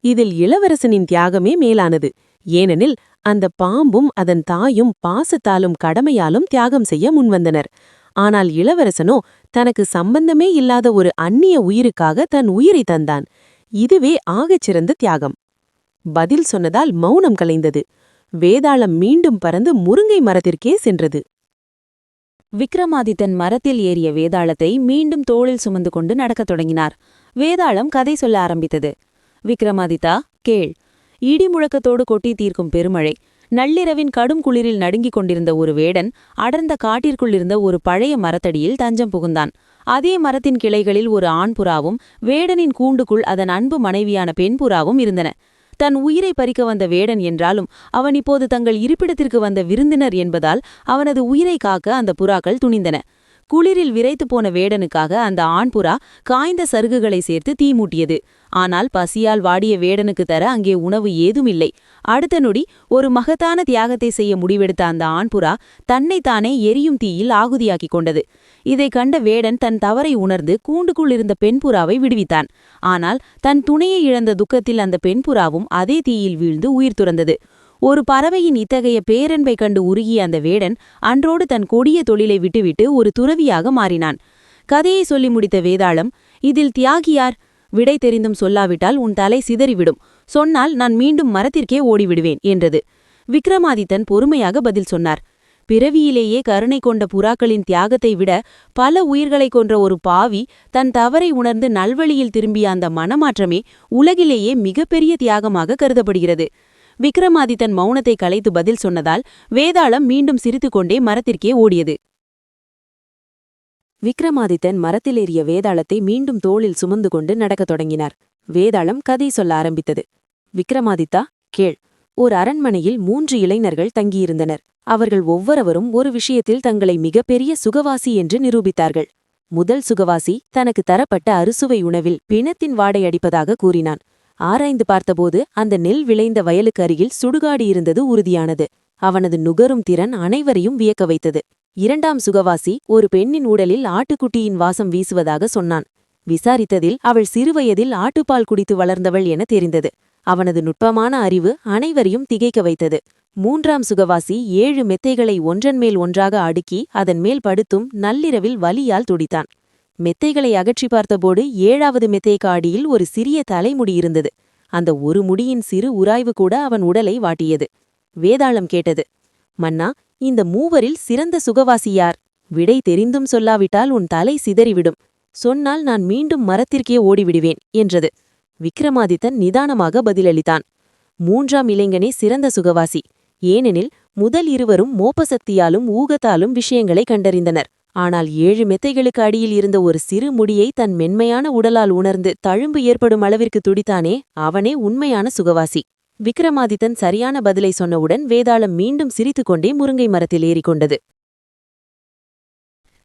Speaker 3: இதில் இளவரசனின் தியாகமே மேலானது. ஏனெனில் அந்த பாம்பும் அதன் தாயும் பாசத்தாலும் கடமையாலும் தியாகம் செய்ய முன்வந்தனர். ஆனால் இளவரசனோ தனக்கு சம்பந்தமே இல்லாத ஒரு அந்நிய உயிருக்காக தன் உயிரை தந்தான். இதுவே ஆகச்சிறந்த தியாகம். பதில் சொன்னதால் மௌனம் கலைந்தது. வேதாளம் மீண்டும் பறந்து முருங்கை மரத்திற்கே சென்றது.
Speaker 1: விக்ரமாதித்தன் மரத்தில் ஏறிய வேதாளத்தை மீண்டும் தோளில் சுமந்து கொண்டு நடக்கத் தொடங்கினார். வேதாளம் கதை சொல்ல ஆரம்பித்தது. விக்ரமாதித்தா, கேள். இடி முழக்கத்தோடு கொட்டி தீர்க்கும் பெருமழை. நள்ளிரவின் கடும் குளிரில் நடுங்கிக் கொண்டிருந்த ஒரு வேடன் அடர்ந்த காட்டிற்குள்ளிருந்த ஒரு பழைய மரத்தடியில் தஞ்சம் புகுந்தான். அதே மரத்தின் கிளைகளில் ஒரு ஆண் புறாவும் வேடனின் கூண்டுக்குள் அதன் அன்பு மனைவியான பெண் புறாவும் இருந்தன. தன் உயிரை பறிக்க வந்த வேடன் என்றாலும் அவன் இப்போது தங்கள் இருப்பிடத்திற்கு வந்த விருந்தினர் என்பதால் அவனது உயிரை காக்க அந்த புறாக்கள் துணிந்தன. குளிரில் விரைத்து போன வேடனுக்காக அந்த ஆண்புறா காய்ந்த சருகுகளை சேர்த்து தீ மூட்டியது. ஆனால் பசியால் வாடிய வேடனுக்கு தர அங்கே உணவு ஏதுமில்லை. அடுத்த நொடி ஒரு மகத்தான தியாகத்தை செய்ய முடிவெடுத்த அந்த ஆண்புறா தன்னைத்தானே எரியும் தீயில் ஆகுதியாக்கிக் கொண்டது. இதை கண்ட வேடன் தன் தவறை உணர்ந்து கூண்டுக்குள் இருந்த பெண்புறாவை விடுவித்தான். ஆனால் தன் துணையை இழந்த துக்கத்தில் அந்த பெண்புறாவும் அதே தீயில் வீழ்ந்து உயிர் துறந்தது. ஒரு பறவையின் இத்தகைய பேரன்பை கண்டு உருகிய அந்த வேடன் அன்றோடு தன் கொடிய தொழிலை விட்டுவிட்டு ஒரு துறவியாக மாறினான். கதையை சொல்லி முடித்த வேதாளம், இதில் தியாகியார்? விடை தெரிந்தும் சொல்லாவிட்டால் உன் தலை சிதறிவிடும். சொன்னால் நான் மீண்டும் மரத்திற்கே ஓடிவிடுவேன் என்றது. விக்ரமாதித்தன் பொறுமையாக பதில் சொன்னார். பிறவியிலேயே கருணை கொண்ட புறாக்களின் தியாகத்தை விட பல உயிர்களை கொன்ற ஒரு பாவி தன் தவறை உணர்ந்து நல்வழியில் திரும்பிய அந்த மனமாற்றமே உலகிலேயே மிகப்பெரிய தியாகமாக கருதப்படுகிறது. விக்ரமாதித்தன் மௌனத்தை கலைத்து பதில் சொன்னதால் வேதாளம் மீண்டும் சிரித்துக்கொண்டே மரத்திற்கே ஓடியது.
Speaker 3: விக்ரமாதித்தன் மரத்திலேறிய வேதாளத்தை மீண்டும் தோளில் சுமந்து கொண்டு நடக்கத் தொடங்கினார். வேதாளம் கதை சொல்ல ஆரம்பித்தது. விக்ரமாதித்தா, கேள். ஓர் அரண்மனையில் 3 இளைஞர்கள் தங்கியிருந்தனர். அவர்கள் ஒவ்வொருவரும் ஒரு விஷயத்தில் தங்களை மிகப்பெரிய சுகவாசி என்று நிரூபித்தார்கள். முதல் சுகவாசி தனக்கு தரப்பட்ட அறுசுவை உணவில் பிணத்தின் வாடை அடிப்பதாக கூறினான். ஆராய்ந்து பார்த்தபோது அந்த நெல் விளைந்த வயலுக்கு அருகில் சுடுகாடு இருந்தது உறுதியானது. அவனது நுகரும் திறன் அனைவரையும் வியக்க வைத்தது. 2ஆம் சுகவாசி ஒரு பெண்ணின் உடலில் ஆட்டுக்குட்டியின் வாசம் வீசுவதாக சொன்னான். விசாரித்ததில் அவள் சிறுவயதில் ஆட்டுப்பால் குடித்து வளர்ந்தவள் என தெரிந்தது. அவனது நுட்பமான அறிவு அனைவரையும் திகைக்க வைத்தது. 3ஆம் சுகவாசி 7 மெத்தைகளை ஒன்றன் மேல் ஒன்றாக அடுக்கி அதன் மேல் படுத்தும் நள்ளிரவில் வலியால் துடித்தான். மெத்தைகளை அகற்றி பார்த்தபோது 7வது மெத்தைக்கு அடியில் ஒரு சிறிய தலைமுடி இருந்தது. அந்த ஒரு முடியின் சிறு உராய்வு கூட அவன் உடலை வாட்டியது. வேதாளம் கேட்டது, மன்னா, இந்த மூவரில் சிறந்த சுகவாசி யார்? விடை தெரிந்தும் சொல்லாவிட்டால் உன் தலை சிதறிவிடும். சொன்னால் நான் மீண்டும் மரத்திற்கே ஓடிவிடுவேன் என்றது. விக்ரமாதித்தன் நிதானமாக பதிலளித்தான். 3ஆம் இளைஞனே சிறந்த சுகவாசி. ஏனெனில் முதல் இருவரும் மோப்பசக்தியாலும் ஊகத்தாலும் விஷயங்களை கண்டறிந்தனர். ஆனால் 7 மெத்தைகளுக்கு அடியில் இருந்த ஒரு சிறு முடியை தன் மென்மையான உடலால் உணர்ந்து தழும்பு ஏற்படும் அளவிற்கு துடித்தானே, அவனே உண்மையான சுகவாசி. விக்ரமாதித்தன் சரியான பதிலை சொன்னவுடன் வேதாளம் மீண்டும் சிரித்துக்கொண்டே முருங்கை மரத்தில் ஏறிக்கொண்டது.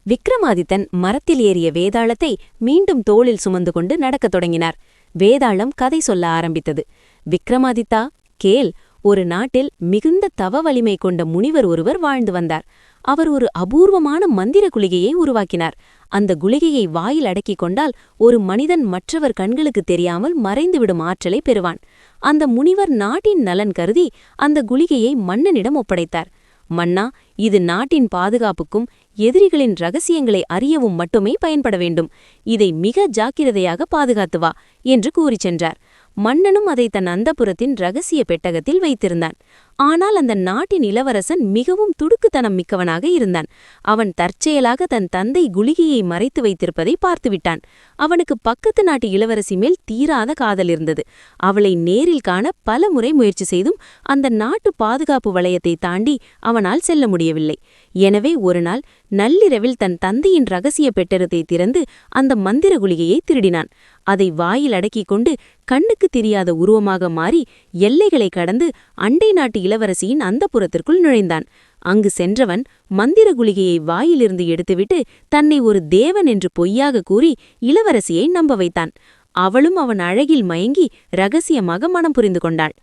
Speaker 1: விக்ரமாதித்தன் மரத்தில் ஏறிய வேதாளத்தை மீண்டும் தோளில் சுமந்து கொண்டு நடக்கத் தொடங்கினார். வேதாளம் கதை சொல்ல ஆரம்பித்தது. விக்ரமாதித்தா, கேள். ஒரு நாட்டில் மிகுந்த தவ வலிமை கொண்ட முனிவர் ஒருவர் வாழ்ந்து வந்தார். அவர் ஒரு அபூர்வமான மந்திர குளிகையை உருவாக்கினார். அந்த குளிகையை வாயில் அடக்கிக் கொண்டால் ஒரு மனிதன் மற்றவர் கண்களுக்கு தெரியாமல் மறைந்துவிடும் ஆற்றலை பெறுவான். அந்த முனிவர் நாட்டின் நலன் கருதி அந்த குளிகையை மன்னனிடம் ஒப்படைத்தார். மன்னா, இது நாட்டின் பாதுகாப்புக்கும் எதிரிகளின் ரகசியங்களை அறியவும் மட்டுமே பயன்பட வேண்டும். இதை மிக ஜாக்கிரதையாக பாதுகாத்து வா என்று கூறிச் சென்றார். மன்னனும் அதை தன் அந்தப்புரத்தின் ரகசிய பெட்டகத்தில் வைத்திருந்தான். ஆனால் அந்த நாட்டின் இளவரசன் மிகவும் துடுக்குத்தனம் மிக்கவனாக இருந்தான். அவன் தற்செயலாக தன் தந்தை குளிகையை மறைத்து வைத்திருப்பதை பார்த்துவிட்டான். அவனுக்கு பக்கத்து நாட்டு இளவரசி மேல் தீராத காதல் இருந்தது. அவளை நேரில் காண பல முறை முயற்சி செய்தும் அந்த நாட்டு பாதுகாப்பு வளையத்தை தாண்டி அவனால் செல்ல முடியவில்லை. எனவே ஒருநாள் நள்ளிரவில் தன் தந்தையின் ரகசிய பெட்டகத்தை திறந்து அந்த மந்திர குளிகையை திருடினான். அதை வாயில் அடக்கிக் கொண்டு கண்ணுக்கு தெரியாத உருவமாக மாறி எல்லைகளை கடந்து அண்டை நாட்டு இளவரசியின் அந்தப்புரத்திற்குள் நுழைந்தான். அங்கு சென்றவன் மந்திர குளிகையை வாயிலிருந்து எடுத்துவிட்டு தன்னை ஒரு தேவன் என்று பொய்யாக கூறி இளவரசியை நம்ப வைத்தான். அவளும் அவன் அழகில் மயங்கி இரகசியமாக மனம் புரிந்து கொண்டாள்.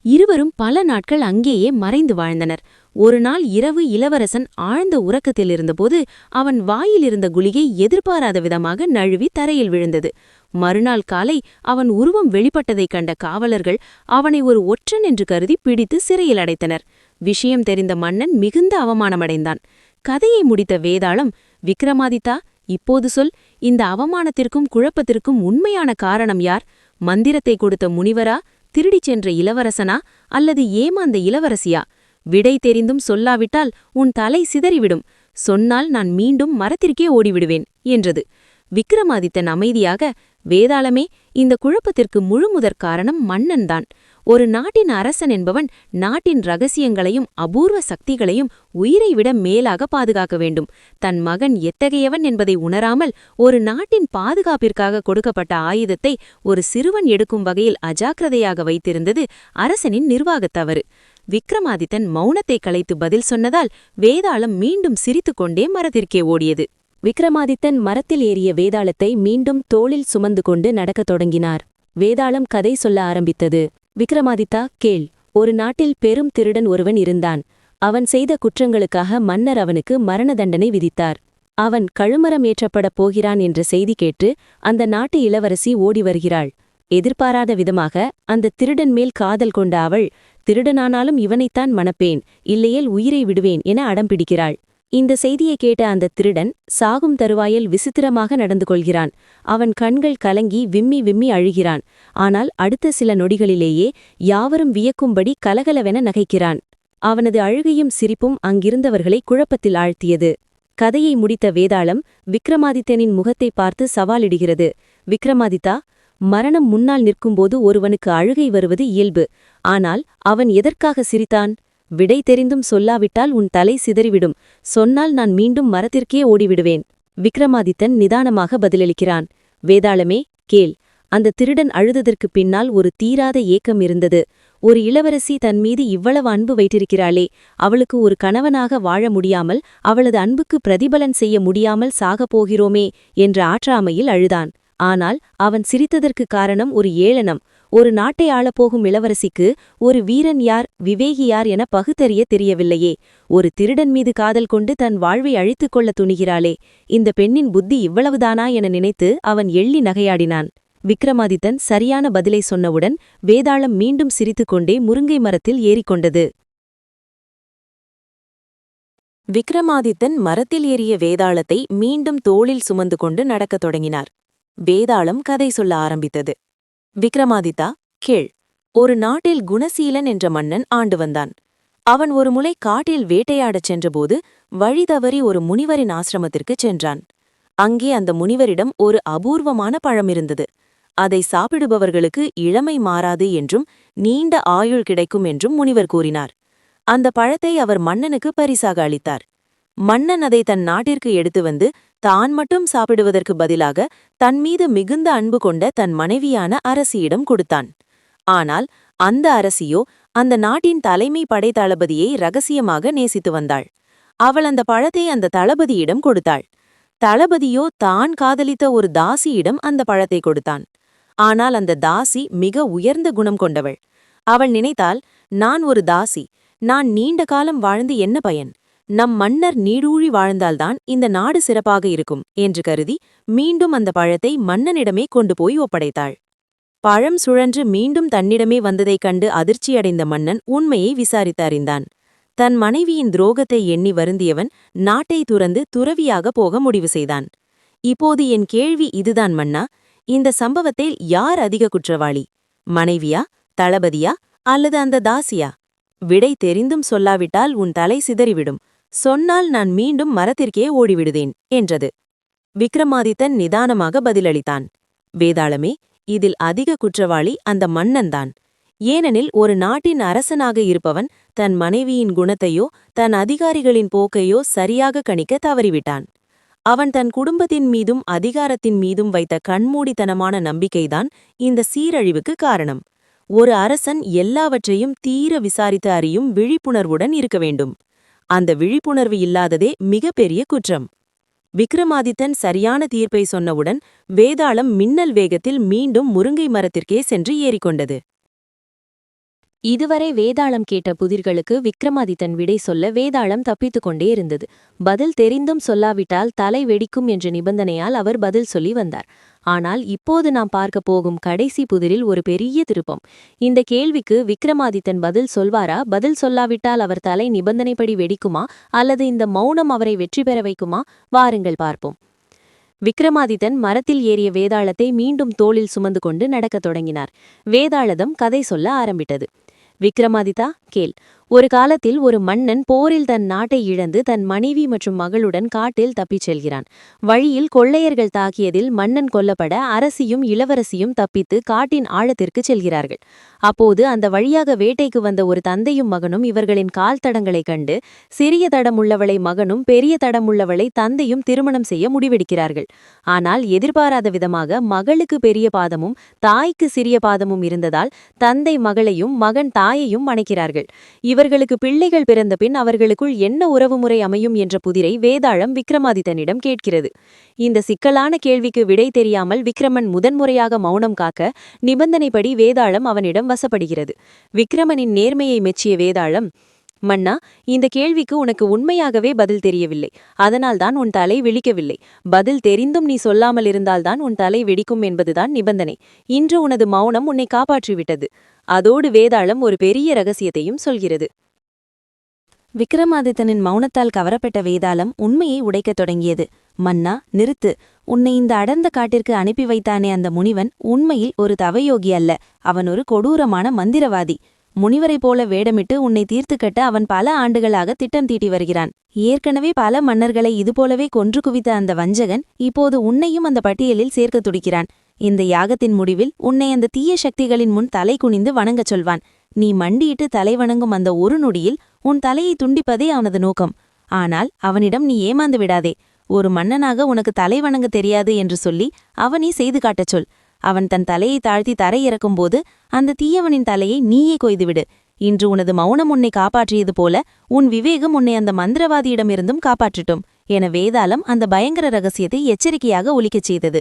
Speaker 1: இருவரும் பல நாட்கள் அங்கேயே மறைந்து வாழ்ந்தனர். ஒரு நாள் இரவு இளவரசன் ஆழ்ந்த உறக்கத்தில் இருந்தபோது அவன் வாயிலிருந்த குளிகை எதிர்பாராத விதமாக நழுவி தரையில் விழுந்தது. மறுநாள் காலை அவன் உருவம் வெளிப்பட்டதைக் கண்ட காவலர்கள் அவனை ஒரு ஒற்றன் என்று கருதி பிடித்து சிறையில் அடைத்தனர். விஷயம் தெரிந்த மன்னன் மிகுந்த அவமானமடைந்தான். கதையை முடித்த வேதாளம், விக்ரமாதித்தா, இப்போது சொல், இந்த அவமானத்திற்கும் குழப்பத்திற்கும் உண்மையான காரணம் யார்? மந்திரத்தை கொடுத்த முனிவரா, திருடிச் சென்ற இளவரசனா, அல்லது ஏமாந்த இளவரசியா? விடை தெரிந்தும் சொல்லாவிட்டால் உன் தலை சிதறிவிடும். சொன்னால் நான் மீண்டும் மரத்திற்கே ஓடிவிடுவேன் என்றது. விக்ரமாதித்தன் அமைதியாக, வேதாளமே, இந்த குழப்பத்திற்கு முழுமுதற் காரணம் மன்னன்தான். ஒரு நாட்டின் அரசன் என்பவன் நாட்டின் ரகசியங்களையும் அபூர்வ சக்திகளையும் உயிரை விட மேலாக பாதுகாக்க வேண்டும். தன் மகன் எத்தகையவன் என்பதை உணராமல் ஒரு நாட்டின் பாதுகாப்பிற்காக கொடுக்கப்பட்ட ஆயுதத்தை ஒரு சிறுவன் எடுக்கும் வகையில் அஜாக்கிரதையாக வைத்திருந்தது அரசனின் நிர்வாகத் தவறு. விக்ரமாதித்தன் மௌனத்தை கலைத்து பதில் சொன்னதால் வேதாளம் மீண்டும் சிரித்துக்கொண்டே மரத்திற்கே ஓடியது.
Speaker 2: விக்ரமாதித்தன் மரத்தில் ஏறிய வேதாளத்தை மீண்டும் தோளில் சுமந்து கொண்டு நடக்கத் தொடங்கினார். வேதாளம் கதை சொல்ல ஆரம்பித்தது. விக்ரமாதித்தா, கேள். ஒரு நாட்டில் பெரும் திருடன் ஒருவன் இருந்தான். அவன் செய்த குற்றங்களுக்காக மன்னர் அவனுக்கு மரண தண்டனை விதித்தார். அவன் கழுமரம் ஏற்றப்படப் போகிறான் என்ற செய்தி கேட்டு அந்த நாட்டு இளவரசி ஓடி வருகிறாள். எதிர்பாராத விதமாக அந்த திருடன் மேல் காதல் கொண்ட அவள், திருடனானாலும் இவனைத்தான் மணப்பேன், இல்லையேல் உயிரை விடுவேன் என அடம்பிடிக்கிறாள். இந்த செய்தியை கேட்ட அந்த திருடன் சாகும் தருவாயில் விசித்திரமாக நடந்து கொள்கிறான். அவன் கண்கள் கலங்கி விம்மி விம்மி அழுகிறான். ஆனால் அடுத்த சில நொடிகளிலேயே யாவரும் வியக்கும்படி கலகலவென நகைக்கிறான். அவனது அழுகையும் சிரிப்பும் அங்கிருந்தவர்களை குழப்பத்தில் ஆழ்த்தியது. கதையை முடித்த வேதாளம் விக்ரமாதித்தனின் முகத்தை பார்த்து சவாலிடுகிறது. விக்ரமாதித்தா, மரணம் முன்னால் நிற்கும்போது ஒருவனுக்கு அழுகை வருவது இயல்பு. ஆனால் அவன் எதற்காக சிரித்தான்? விடை தெரிந்தும் சொல்லாவிட்டால் உன் தலை சிதறிவிடும். சொன்னால் நான் மீண்டும் மரத்திற்கே ஓடிவிடுவேன். விக்ரமாதித்தன் நிதானமாக பதிலளிக்கிறான். வேதாளமே, கேள். அந்த திருடன் அழுததற்குப் பின்னால் ஒரு தீராத ஏக்கம் இருந்தது. ஒரு இளவரசி தன் மீது இவ்வளவு அன்பு வைத்திருக்கிறாளே, அவளுக்கு ஒரு கணவனாக வாழ முடியாமல், அவளது அன்புக்கு பிரதிபலன் செய்ய முடியாமல் சாகப் போகிறோமே என்ற ஆற்றாமையில் அழுதான். ஆனால் அவன் சிரித்ததற்கு காரணம் ஒரு ஏளனம். ஒரு நாட்டை ஆளப்போகும் இளவரசிக்கு ஒரு வீரன் யார், விவேகி யார் என பகுத்தறிய தெரியவில்லையே. ஒரு திருடன் மீது காதல் கொண்டு தன் வாழ்வை அழித்துக் கொள்ள துணிகிறாளே, இந்த பெண்ணின் புத்தி இவ்வளவுதானா என நினைத்து அவன் எள்ளி நகையாடினான். விக்ரமாதித்தன் சரியான பதிலை சொன்னவுடன் வேதாளம் மீண்டும் சிரித்துக்கொண்டே முருங்கை மரத்தில் ஏறிக்கொண்டது.
Speaker 3: விக்ரமாதித்தன் மரத்தில் ஏறிய வேதாளத்தை மீண்டும் தோளில் சுமந்து கொண்டு நடக்கத் தொடங்கினார். வேதாளம் கதை சொல்ல ஆரம்பித்தது. விக்ரமாதித்தா, கேள். ஒரு நாட்டில் குணசீலன் என்ற மன்னன் ஆண்டு வந்தான். அவன் ஒரு முறை காட்டில் வேட்டையாடச் சென்றபோது வழி தவறி ஒரு முனிவரின் ஆசிரமத்திற்குச் சென்றான். அங்கே அந்த முனிவரிடம் ஒரு அபூர்வமான பழம் இருந்தது. அதை சாப்பிடுபவர்களுக்கு இளமை மாறாது என்றும் நீண்ட ஆயுள் கிடைக்கும் என்றும் முனிவர் கூறினார். அந்த பழத்தை அவர் மன்னனுக்கு பரிசாக அளித்தார். மன்னன் அதை தன் நாட்டிற்கு எடுத்து வந்து தான் மட்டும் சாப்பிடுவதற்கு பதிலாக தன்மீது மிகுந்த அன்பு கொண்ட தன் மனைவியான அரசியிடம் கொடுத்தான். ஆனால் அந்த அரசியோ அந்த நாட்டின் தலைமை படை தளபதியை இரகசியமாக நேசித்து வந்தாள். அவள் அந்த பழத்தை அந்த தளபதியிடம் கொடுத்தாள். தளபதியோ தான் காதலித்த ஒரு தாசியிடம் அந்த பழத்தை கொடுத்தான். ஆனால் அந்த தாசி மிக உயர்ந்த குணம் கொண்டவள். அவள் நினைத்தாள், நான் ஒரு தாசி, நான் நீண்ட காலம் வாழ்ந்து என்ன பயன்? நம் மன்னர் நீடூழி வாழ்ந்தால்தான் இந்த நாடு சிறப்பாக இருக்கும் என்று கருதி மீண்டும் அந்த பழத்தை மன்னனிடமே கொண்டு போய் ஒப்படைத்தாள். பழம் சுழன்று மீண்டும் தன்னிடமே வந்ததைக் கண்டு அதிர்ச்சியடைந்த மன்னன் உண்மையை விசாரித்து அறிந்தான். தன் மனைவியின் துரோகத்தை எண்ணி வருந்தியவன் நாட்டை துறந்து துறவியாக போக முடிவு செய்தான். இப்போது என் கேள்வி இதுதான் மன்னா, இந்த சம்பவத்தில் யார் அதிக குற்றவாளி?
Speaker 1: மனைவியா, தளபதியா அல்லது அந்த தாசியா? விடை தெரிந்தும் சொல்லாவிட்டால் உன் தலை சிதறிவிடும். சொன்னால் நான் மீண்டும் மரத்திற்கே ஓடிவிடுதேன் என்றது. விக்ரமாதித்தன் நிதானமாக பதிலளித்தான். வேதாளமே, இதில் அதிக குற்றவாளி அந்த மன்னன்தான். ஏனெனில் ஒரு நாட்டின் அரசனாக இருப்பவன் தன் மனைவியின் குணத்தையோ தன் அதிகாரிகளின் போக்கையோ சரியாக கணிக்க தவறிவிட்டான். அவன் தன் குடும்பத்தின் மீதும் அதிகாரத்தின் மீதும் வைத்த கண்மூடித்தனமான நம்பிக்கைதான் இந்த சீரழிவுக்கு காரணம். ஒரு அரசன் எல்லாவற்றையும் தீர விசாரித்து அறியும் விழிப்புணர்வுடன் இருக்க வேண்டும். அந்த விழிப்புணர்வு இல்லாததே மிகப்பெரிய குற்றம். விக்ரமாதித்தன் சரியான தீர்ப்பை சொன்னவுடன் வேதாளம் மின்னல் வேகத்தில் மீண்டும் முருங்கை மரத்திற்கே சென்று ஏறிக்கொண்டது.
Speaker 2: இதுவரை வேதாளம் கேட்ட புதிர்களுக்கு விக்ரமாதித்தன் விடை சொல்ல வேதாளம் தப்பித்துக் கொண்டே இருந்தது. பதில் தெரிந்தும் சொல்லாவிட்டால் தலை வெடிக்கும் என்ற நிபந்தனையால் அவர் பதில் சொல்லி வந்தார். ஆனால் இப்போது நாம் பார்க்க போகும் கடைசி புதிரில் ஒரு பெரிய திருப்பம். இந்த கேள்விக்கு விக்ரமாதித்தன் பதில் சொல்வாரா? பதில் சொல்லாவிட்டால் அவர் தலை நிபந்தனைப்படி வெடிக்குமா? அல்லது இந்த மௌனம் அவரை வெற்றி பெற வைக்குமா? வாருங்கள் பார்ப்போம். விக்ரமாதித்தன் மரத்தில் ஏறிய வேதாளத்தை மீண்டும் தோளில் சுமந்து கொண்டு நடக்கத் தொடங்கினார். வேதாளதம் கதை சொல்ல ஆரம்பித்தது. விக்ரமாதித்தா, கேள். ஒரு காலத்தில் ஒரு மன்னன் போரில் தன் நாட்டை இழந்து தன் மனைவி மற்றும் மகளுடன் காட்டில் தப்பிச் செல்கிறான். வழியில் கொள்ளையர்கள் தாக்கியதில் மன்னன் கொல்லப்பட அரசியும் இளவரசியும் தப்பித்து காட்டின் ஆழத்திற்கு செல்கிறார்கள். அப்போது அந்த வழியாக வேட்டைக்கு வந்த ஒரு தந்தையும் மகனும் இவர்களின் கால் தடங்களைக் கண்டு சிறிய தடமுள்ளவளை மகனும் பெரிய தடமுள்ளவளை தந்தையும் திருமணம் செய்ய முடிவெடுக்கிறார்கள். ஆனால் எதிர்பாராத விதமாக மகளுக்கு பெரிய பாதமும் தாய்க்கு சிறிய பாதமும் இருந்ததால் தந்தை மகளையும் மகன் தாயையும் மணக்கிறார்கள். இவர்களுக்கு பிள்ளைகள் பிறந்த பின் அவர்களுக்குள் என்ன உறவுமுறை அமையும் என்ற புதிரை வேதாளம் விக்ரமாதித்தனிடம் கேட்கிறது. இந்த சிக்கலான கேள்விக்கு விடை தெரியாமல் விக்ரமன் முதன்முறையாக மௌனம் காக்க நிபந்தனைப்படி வேதாளம் அவனிடம் வசப்படுகிறது. விக்ரமனின் நேர்மையை மெச்சிய வேதாளம், மன்னா, இந்த கேள்விக்கு உனக்கு உண்மையாகவே பதில் தெரியவில்லை. அதனால்தான் உன் தலை விழிக்கவில்லை. பதில் தெரிந்தும் நீ சொல்லாமல் இருந்தால்தான் உன் தலை வெடிக்கும் என்பதுதான் நிபந்தனை. இன்று உனது மௌனம் உன்னை காப்பாற்றிவிட்டது. அதோடு வேதாளம் ஒரு பெரிய ரகசியத்தையும் சொல்கிறது.
Speaker 3: விக்ரமாதித்தனின் மௌனத்தால் கவரப்பட்ட வேதாளம் உண்மையை உடைக்கத் தொடங்கியது. மன்னா, நிறுத்து. உன்னை இந்த அடர்ந்த காட்டிற்கு அனுப்பி வைத்தானே அந்த முனிவன் உண்மையில் ஒரு தவயோகி அல்ல. அவன் ஒரு கொடூரமான மந்திரவாதி. முனிவரைப் போல வேடமிட்டு உன்னை தீர்த்துக்கட்ட அவன் பல ஆண்டுகளாக திட்டம் தீட்டி வருகிறான். ஏற்கனவே பல மன்னர்களை இதுபோலவே கொன்று குவித்த அந்த வஞ்சகன் இப்போது உன்னையும் அந்த பட்டியலில் சேர்க்க துடிக்கிறான். இந்த யாகத்தின் முடிவில் உன்னை அந்த தீய சக்திகளின் முன் தலை குனிந்து வணங்கச் சொல்வான். நீ மண்டியிட்டு தலை வணங்கும் அந்த ஒரு நொடியில் உன் தலையை துண்டிப்பதே அவனது நோக்கம். ஆனால் அவனிடம் நீ ஏமாந்து விடாதே. ஒரு மன்னனாக உனக்கு தலை வணங்க தெரியாது என்று சொல்லி அவனே செய்து காட்டச் சொல். அவன் தன் தலையை தாழ்த்தி தரை இறக்கும்போது அந்த தீயவனின் தலையை நீயே கொய்துவிடு. இன்று உனது மௌனம் உன்னை காப்பாற்றியது போல உன் விவேகம் உன்னை அந்த மந்திரவாதியிடமிருந்தும் காப்பாற்றட்டும் என வேதாளம் அந்த பயங்கர ரகசியத்தை எச்சரிக்கையாக ஒலிக்கச் செய்தது.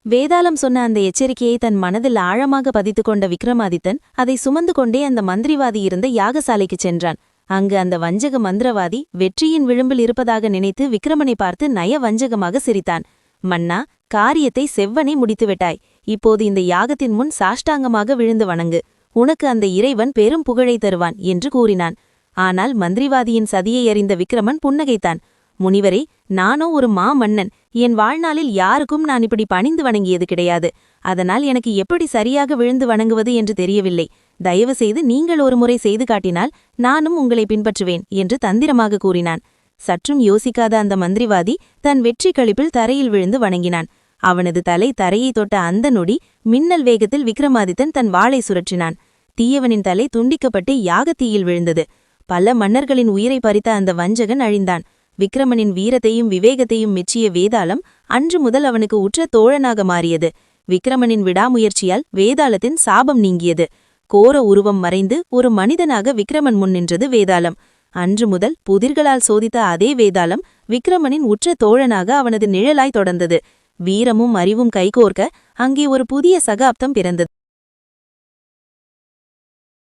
Speaker 3: வேதாளம் சொன்ன அந்த எச்சரிக்கையை தன் மனதில் ஆழமாக பதித்துக் கொண்ட விக்ரமாதித்தன் அதை சுமந்து கொண்டே அந்த மந்திரிவாதி இருந்த யாகசாலைக்குச் சென்றான். அங்கு அந்த வஞ்சக மந்திரவாதி வெற்றியின் விளிம்பில் இருப்பதாக நினைத்து விக்ரமனை பார்த்து நய வஞ்சகமாக சிரித்தான். மன்னா, காரியத்தை செவ்வனே முடித்துவிட்டாய். இப்போது இந்த யாகத்தின் முன் சாஷ்டாங்கமாக விழுந்து வணங்கு. உனக்கு அந்த இறைவன் பெரும் புகழை தருவான் என்று கூறினான். ஆனால் மந்திரிவாதியின் சதியை அறிந்த விக்ரமன் புன்னகைத்தான். முனிவரே, நானோ ஒரு மன்னன். என் வாழ்நாளில் யாருக்கும் நான் இப்படி பணிந்து வணங்கியது கிடையாது. அதனால் எனக்கு எப்படி சரியாக விழுந்து வணங்குவது என்று தெரியவில்லை. தயவு செய்து நீங்கள் ஒரு முறை செய்து காட்டினால் நானும் உங்களை பின்பற்றுவேன் என்று தந்திரமாக கூறினான். சற்றும் யோசிக்காத அந்த மந்திரிவாதி தன் வெற்றி களிப்பில் தரையில் விழுந்து வணங்கினான். அவனது தலை தரையை தொட்ட அந்த நொடி மின்னல் வேகத்தில் விக்ரமாதித்தன் தன் வாளை சுழற்றினான். தீயவனின் தலை துண்டிக்கப்பட்டு யாகத்தீயில் விழுந்தது. பல மன்னர்களின் உயிரை பறித்த அந்த வஞ்சகன் அழிந்தான். விக்ரமனின் வீரத்தையும் விவேகத்தையும் மெச்சிய வேதாளம் அன்று முதல் அவனுக்கு உற்ற தோழனாக மாறியது. விக்ரமனின் விடாமுயற்சியால் வேதாளத்தின் சாபம் நீங்கியது. கோர உருவம் மறைந்து ஒரு மனிதனாக விக்ரமன் முன் நின்றது வேதாளம். அன்று முதல் புதிர்களால் சோதித்த அதே வேதாளம் விக்ரமனின் உற்ற தோழனாக அவனது நிழலாய் தொடர்ந்தது. வீரமும் அறிவும் கைகோர்க்க அங்கே ஒரு புதிய சகாப்தம் பிறந்தது.